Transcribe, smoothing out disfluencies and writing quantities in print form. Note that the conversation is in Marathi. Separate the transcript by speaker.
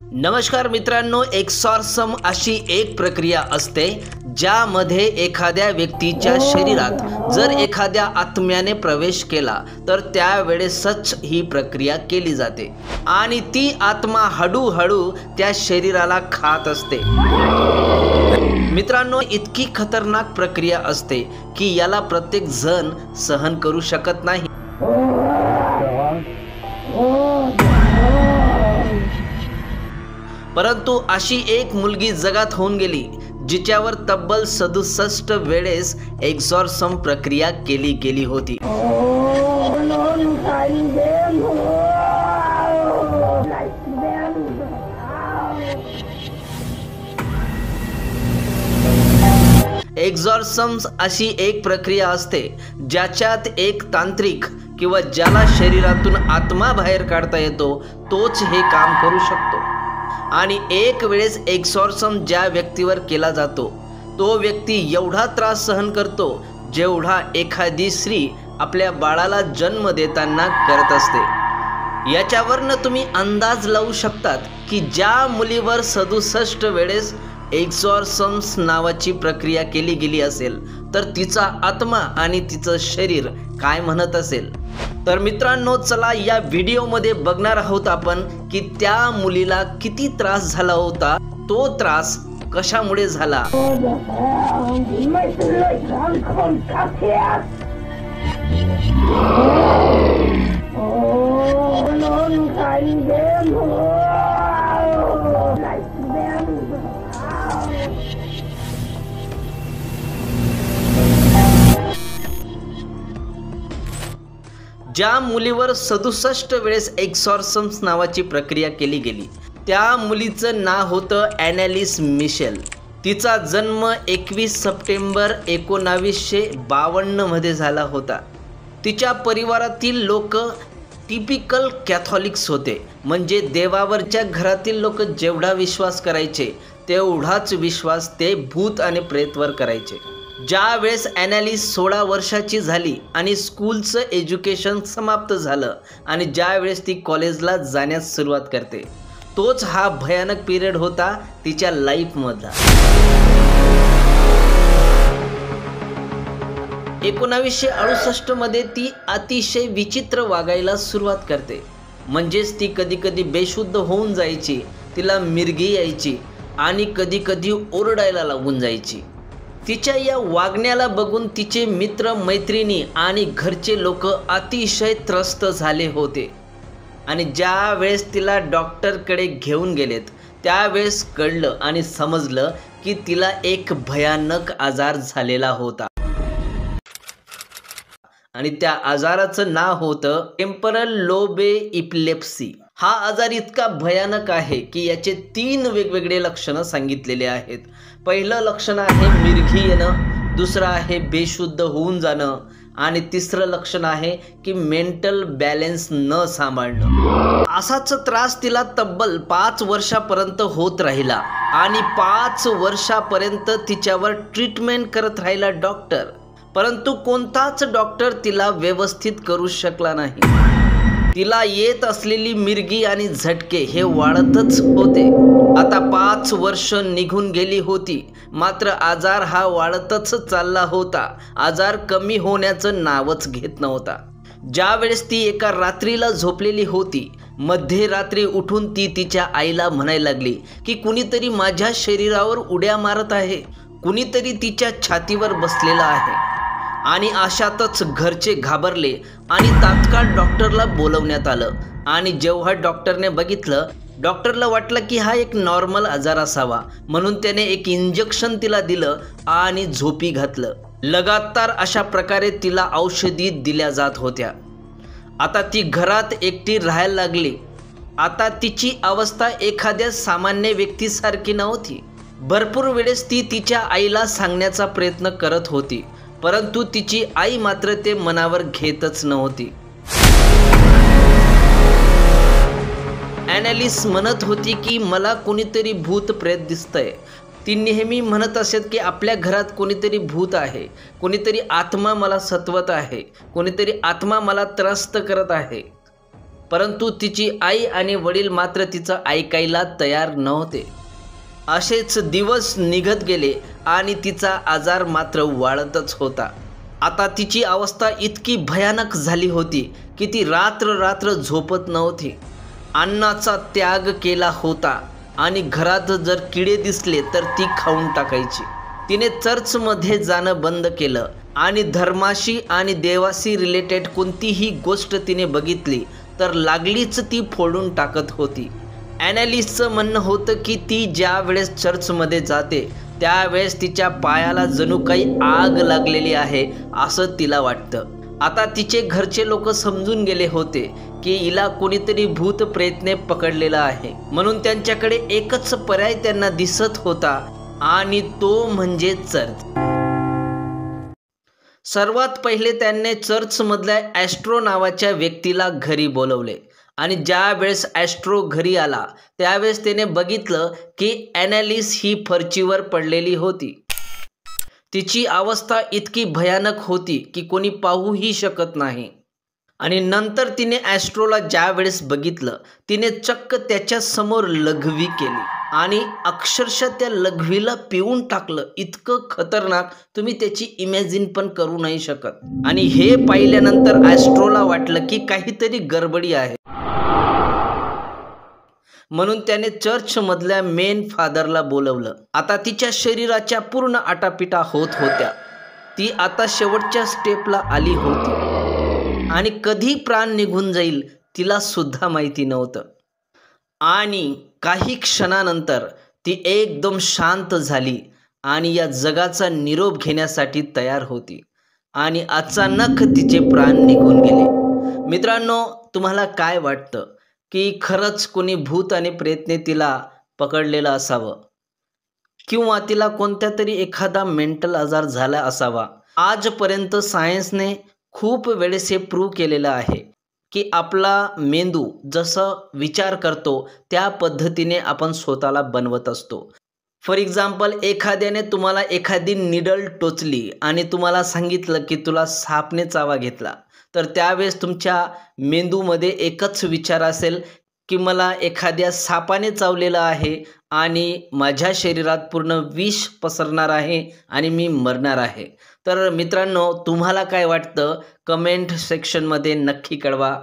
Speaker 1: नमस्कार मित्रांनो, एक्सॉर्सम अशी एक प्रक्रिया असते ज्यामध्ये एखाद्या व्यक्तीच्या शरीरात जर एखाद्या आत्म्याने प्रवेश केला तर त्यावेळेसच ही प्रक्रिया केली जाते आणि ती आत्मा हळूहळू त्या शरीराला खात असते। मित्रांनो, इतकी खतरनाक प्रक्रिया असते की याला प्रत्येक जण सहन करू शकत नाही। परंतु अशी एक मुलगी जगात होऊन गेली जिच्यावर तब्बल 67 वेळेस एक्सॉर्सम प्रक्रिया केली गेली होती। एक्सॉर्सम्स अशी एक प्रक्रिया असते ज्याच्यात एक तांत्रिक किंवा ज्याला शरीरातून आत्मा बाहेर काढता येतो तोच हे काम करू शकतो। आणि एक वेळेस एक्सॉर्सम ज्या व्यक्तीवर केला जातो तो व्यक्ती एवढा त्रास सहन करतो जेवढा एखादी स्त्री आपल्या बाळाला जन्म देताना करत असते। याच्यावरनं तुम्ही अंदाज लावू शकतात की ज्या मुलीवर 67 वेळेस एक्सॉर्सम्स नावाची प्रक्रिया केली गेली असेल तर तिचा आत्मा आणि तिचं शरीर काय म्हणत असेल। तर मित्रांनो, चला या व्हिडिओमध्ये बघणार आहोत आपण की त्या मुलीला किती त्रास झाला होता, तो त्रास कशामुळे झाला। ज्या मुलीवर 67 वेळेस एक्सॉर्सम्स नावाची प्रक्रिया केली गेली त्या मुलीचं नाव होतं ॲनालिस मिशेल। तिचा जन्म 21 सप्टेंबर 1952 मध्ये झाला होता। तिच्या परिवारातील लोक टिपिकल कॅथॉलिक्स होते, म्हणजे देवावरच्या घरातील लोक जेवढा विश्वास करायचे तेवढाच विश्वास ते भूत आणि प्रेतवर करायचे। ज्या वेळेस ॲनालिस 16 वर्षाची झाली आणि स्कूलचं एज्युकेशन समाप्त झालं आणि ज्या वेळेस ती कॉलेजला जाण्यास सुरुवात करते तोच हा भयानक पिरियड होता तिच्या लाईफमधला। 1968 मध्ये ती अतिशय विचित्र वागायला सुरुवात करते, म्हणजेच ती कधी कधी बेशुद्ध होऊन जायची, तिला मिरगी यायची आणि कधी कधी ओरडायला लागून जायची। तिच्या या वागण्याला बघून तिचे मित्र मैत्रिणी आणि घरचे लोक अतिशय त्रस्त झाले होते आणि ज्या वेळेस तिला डॉक्टरकडे घेऊन गेलेत त्यावेळेस कळलं आणि समजलं की तिला एक भयानक आजार झालेला होता आणि त्या आजाराचं नाव होतं टेम्परल लोब इपिलेप्सी। हा आजार इतका भयानक आहे की याचे 3 वेगवेगळे लक्षणं सांगितलेले आहेत। पहिलं लक्षण आहे मिरघी येणं, दुसरं आहे बेशुद्ध होऊन जाणं आणि तिसरं लक्षण आहे की मेंटल बॅलन्स न सांभाळणं। असाच त्रास तिला तब्बल 5 वर्षापर्यंत होत राहिला आणि 5 वर्षापर्यंत तिच्यावर ट्रीटमेंट करत राहिला डॉक्टर, परंतु कोणताच डॉक्टर तिला व्यवस्थित करू शकला नाही। तिला येत असलेली मिरगी आणि झटके हे वाढतच होते। आता 5 वर्ष निघून गेली होती, मात्र आजार हा वाढतच चालला होता, आजार कमी होण्याचं नावच घेत नव्हता। ज्या वेळेस ती एका रात्रीला झोपलेली होती, मध्यरात्री उठून ती तिच्या आईला म्हणायला लागली की कुणीतरी माझ्या शरीरावर उड्या मारत आहे, कुणीतरी तिच्या छातीवर बसलेला आहे। आणि अशातच घरचे घाबरले आणि तात्काळ डॉक्टरला बोलवण्यात आलं आणि जेव्हा डॉक्टरने बघितलं, डॉक्टरला वाटलं की हा एक नॉर्मल आजार असावा, म्हणून त्याने एक इंजेक्शन तिला दिलं आणि झोपी घातलं। लगातार अशा प्रकारे तिला औषधी दिल्या जात होत्या। आता ती घरात एकटी राहायला लागली। आता तिची अवस्था एखाद्या सामान्य व्यक्तीसारखी नव्हती। भरपूर वेळेस ती तिच्या आईला सांगण्याचा प्रयत्न करत होती, परंतु तिची आई मात्र ते मनावर घेतच नव्हती। ॲनालिस म्हणत होती की मला कोणीतरी भूत प्रेत दिसतंय। ती नेहमी म्हणत असेल की आपल्या घरात कोणीतरी भूत आहे, कोणीतरी आत्मा मला सतवत आहे, कोणीतरी आत्मा मला त्रस्त करत आहे। परंतु तिची आई आणि वडील मात्र तिचं ऐकायला तयार नव्हते. असेच दिवस निघत गेले आणि तिचा आजार मात्र वाढतच होता. आता तिची अवस्था इतकी भयानक झाली होती की ती रात्र रात्र झोपत नव्हती. अन्नाचा त्याग केला होता आणि घरात जर किडे दिसले तर ती खाऊन टाकायची. तिने चर्चमध्ये जाणं बंद केलं आणि धर्माशी आणि देवाशी रिलेटेड कोणतीही गोष्ट तिने बघितली तर लागलीच ती फोडून टाकत होती. ॲनालिस्टचं म्हणणं होतं की ती ज्या वेळेस चर्चमध्ये जाते त्यावेळेस तिच्या पायाला जणू काही आग लागलेली आहे असं तिला वाटतं. आता तिचे घरचे लोक समजून गेले होते की हिला कोणीतरी भूत प्रेतने पकडलेला आहे. म्हणून त्यांच्याकडे एकच पर्याय त्यांना दिसत होता आणि तो म्हणजे चर्च. सर्वात पहिले त्यांनी चर्चमधल्या ॲस्ट्रो नावाच्या व्यक्तीला घरी बोलवले आणि ज्या वेळेस ॲस्ट्रो घरी आला त्यावेळेस त्याने बघितलं की ॲनालिस ही फरशीवर पडलेली होती. तिची अवस्था इतकी भयानक होती की कोणी पाहूही शकत नाही. आणि नंतर तिने ॲस्ट्रोला ज्या वेळेस बघितलं तिने चक्क त्याच्यासमोर लघवी केली आणि अक्षरशः त्या लघवीला पिऊन टाकलं. इतकं खतरनाक तुम्ही त्याची इमॅजिन पण करू नाही शकत. आणि हे पाहिल्यानंतर ॲस्ट्रोला वाटलं की काहीतरी गडबडी आहे. म्हणून त्याने चर्चमधल्या मेन फादरला बोलवलं. आता तिच्या शरीराच्या पूर्ण आटापिटा होत होत्या. ती आता शेवटच्या स्टेपला आली होती आणि कधी प्राण निघून जाईल तिला सुद्धा माहिती नव्हतं. आणि काही क्षणानंतर ती एकदम शांत झाली आणि या जगाचा निरोप घेण्यासाठी तयार होती आणि अचानक तिचे प्राण निघून गेले. मित्रांनो, तुम्हाला काय वाटतं की खरंच कोणी भूत आणि प्रेतने तिला पकडलेलं असावं किंवा तिला कोणत्या तरी एखादा मेंटल आजार झाला असावा? आजपर्यंत सायन्सने खूप वेळेस हे प्रूव्ह केलेलं आहे की आपला मेंदू जसं विचार करतो त्या पद्धतीने आपण स्वतःला बनवत असतो. फॉर एक्झाम्पल, एखाद्याने तुम्हाला एखादी निडल टोचली आणि तुम्हाला सांगितलं की तुला सापने चावा घेतला तर त्यावेळेस तुमच्या मेंदूमध्ये एकच विचार असेल की मला एखाद्या सापाने चावलेलं आहे आणि माझ्या शरीरात पूर्ण विष पसरणार आहे आणि मी मरणार आहे. तर मित्रांनो, तुम्हाला काय वाटतं कमेंट सेक्शनमध्ये नक्की कळवा.